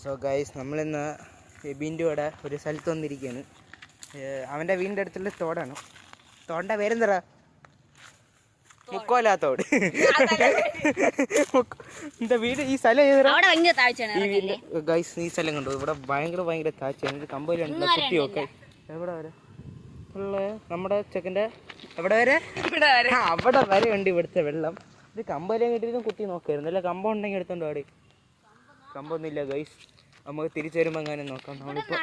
So guys, നമ്മളിന്ന് എബിൻ്റെ കൂടെ ഒരു സ്ഥലത്ത് വന്നിരിക്കുകയാണ്. അവൻ്റെ വീടിൻ്റെ അടുത്തുള്ള തോടാണ്. തോടിൻ്റെ പേരെന്തറാ? മുക്കോലാത്തോട്. എൻ്റെ വീട് ഈ സ്ഥലം ഗൈസ്, ഈ സ്ഥലം കണ്ടു. ഇവിടെ ഭയങ്കര താഴ്ചയാണ്. കമ്പനിയുണ്ട് കുട്ടിയൊക്കെ. എവിടെ വരെ ഉള്ള നമ്മുടെ ചെക്കൻ്റെ എവിടെ വരെ? അവിടെ വരെ ഉണ്ട് ഇവിടുത്തെ വെള്ളം. ഇത് കമ്പനിയും കിട്ടിയതും കുട്ടി നോക്കായിരുന്നു. അല്ല കമ്പം ഉണ്ടെങ്കിൽ എടുത്തോണ്ട് പാടി. കമ്പൊന്നുമില്ല ഗൈസ്. നമുക്ക് തിരിച്ചു വരുമ്പോൾ എങ്ങാനും നോക്കാം. നമ്മളിപ്പോൾ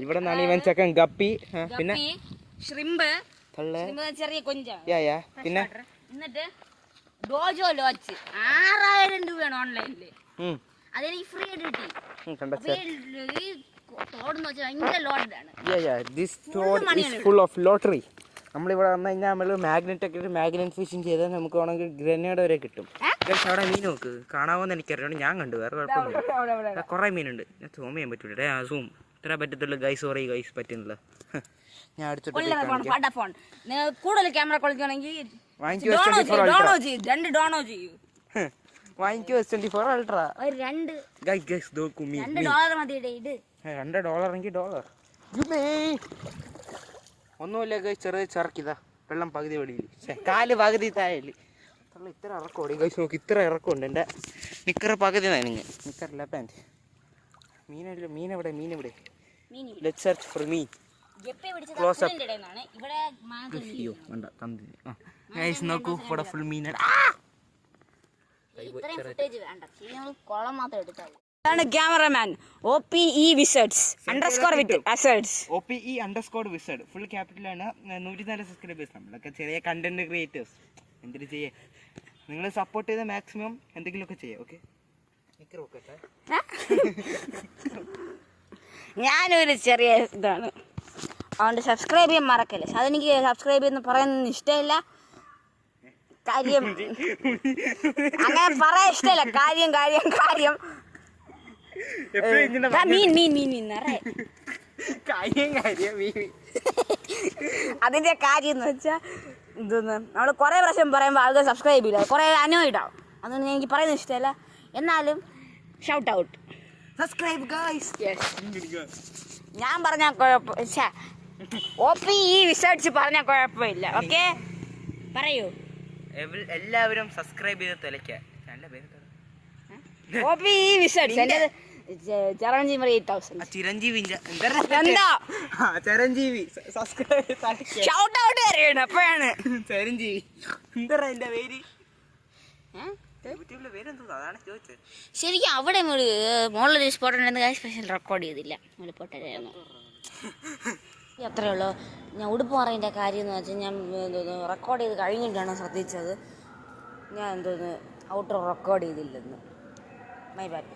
ഇവിടെ നിന്നാണ് ഇവൻ ചെക്കൻ ഗപ്പി, പിന്നെ ചെറിയ കൊഞ്ച, പിന്നെ എന്നിട്ട് ഡോജോ ലോഡ്ജ് 6000 രൂപയാണ് ഓൺലൈനില്. അതെനിക്ക് ഫ്രീ ആയിട്ട് കിട്ടി. നമ്മളിവിടെ വന്നു കഴിഞ്ഞാൽ നമ്മൾ മാഗ്നറ്റ് ഒക്കെ ഇട്ട് മാഗ്നറ്റ് ഫിഷിങ് ചെയ്താൽ നമുക്ക് വേണമെങ്കിൽ ഗ്രനേഡ് വരെ കിട്ടും. അവിടെ മീൻ നോക്ക്, കാണാവോന്ന് എനിക്കറിയാം. ഞാൻ കണ്ടു, വേറെ കുഴപ്പമൊന്നുമില്ല. കുറേ മീനുണ്ട്. ഞാൻ സൂം ചെയ്യാൻ പറ്റൂല. സൂം ഇത്ര പറ്റത്തുള്ളൂ ഗൈസ്. സോറി ഗൈസ്, പറ്റുന്നില്ല. ഞാൻ അടുത്തിട്ട് കൂടുതൽ ക്യാമറ കളിക്കുകയാണെങ്കിൽ വാങ്ങിക്കോ S24 Ultra. $2 ഒന്നുമില്ല ഗൈസ്. ചെറിയ ചെറുക്കിതാ വെള്ളം പകുതി വെളിയിൽ, കാല് പകുതി താഴെ. ഇത്ര ഇറക്കോടി ഗൈസ്, നോക്കി ഇത്ര ഇറക്കമുണ്ട്. എൻ്റെ നിക്കറ് പകുതി നനഞ്ഞ്. നിക്കറില്ല, പാൻറ്. മീനെവിടെ? ലെറ്റ്സ് സെർച്ച് ഫോർ മീൻ. Close up. അയ്യോ വേണ്ട, തന്നില്ല. ഗൈസ് നോക്കൂ, ഇവിടെ ഫുൾ മീനാണ്. Cameraman OPE Wizards _Wizard full ക്യാപിറ്റലാണ്. 104 സബ്സ്ക്രൈബേഴ്സ്. നമ്മളൊക്കെ ചെറിയ കണ്ടന്റ് ക്രിയേറ്റേഴ്സ്. എന്തിനു ചെയ്യേ? നിങ്ങൾ സപ്പോർട്ട് ചെയ്ത മാക്സിമം എന്തെങ്കിലുമൊക്കെ ചെയ്യാം. ഓക്കെ, ഞാനൊരു ചെറിയ ഇതാണ്, അതുകൊണ്ട് സബ്സ്ക്രൈബ് ചെയ്യാൻ മറക്കല്ലേ. അതെനിക്ക് സബ്സ്ക്രൈബ് ചെയ്യുന്ന പറയുന്നത് ഇഷ്ടമില്ല. കാര്യം അങ്ങനെ പറയാൻ ഇഷ്ടമില്ല. കാര്യം അതിന്റെ കാര്യം എന്ന് വെച്ചാൽ ഇതൊന്ന് നമ്മൾ കുറെ പ്രാവശ്യം പറയുമ്പോൾ ആൾക്കാർ സബ്സ്ക്രൈബ് ചെയ്യില്ല, കുറെ അനോയിഡാവും. അതൊന്നും എനിക്ക് പറയുന്നത് ഇഷ്ടമല്ല. എന്നാലും ഷൗട്ട് ഔട്ട്, സബ്സ്ക്രൈബ് ഗൈസ്. ഞാൻ പറഞ്ഞ OPE Wizards പറഞ്ഞ കുഴപ്പമില്ല. ഓക്കെ, പറയൂ. എല്ലാവരും സബ്സ്ക്രൈബ് ചെയ്ത് തെളിക്കാം. OPE Wizards. Chiranjeevi shout out അറിയണം. അപ്പോഴാണ് ചിരഞ്ജീവി എന്റെ പേര്. ശരിക്കും അവിടെ മോളൊരു സ്പോട്ട് സ്പെഷ്യൽ റെക്കോർഡ് ചെയ്തില്ല. പോട്ടായിരുന്നു. അത്രേ ഉള്ളൂ. ഞാൻ ഉടുപ്പ് പറയുന്ന കാര്യം എന്ന് വെച്ചാൽ ഞാൻ റെക്കോർഡ് ചെയ്ത് കഴിഞ്ഞിട്ടാണ് ശ്രദ്ധിച്ചത്. ഞാൻ എന്തോന്ന് ഔട്ടർ റെക്കോർഡ് ചെയ്തില്ലെന്ന്. My bad.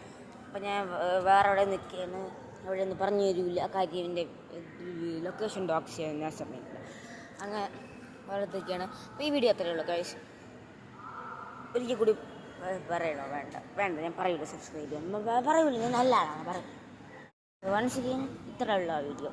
അപ്പം ഞാൻ വേറെ എവിടെ നിൽക്കുകയാണ്, അവിടെ ഒന്നും പറഞ്ഞു തരില്ല. ആ കാര്യം എൻ്റെ ലൊക്കേഷൻ ഡോക്സ് ചെയ്യാൻ ഞാൻ സമയമില്ല. അങ്ങനെ വേറെ നിൽക്കുകയാണ്. അപ്പോൾ ഈ വീഡിയോ അത്രയേ ഉള്ളൂ ഗൈസ്. ഒരിക്കൽ കൂടി പറയണോ? വേണ്ട, ഞാൻ പറയൂല. സബ്സ്ക്രൈബ് ചെയ്യാൻ പറയൂല. ഞാൻ നല്ല ആളാണ്, പറയും. വൺസ് അഗെയിൻ ഇത്രയേ ഉള്ളൂ ആ വീഡിയോ.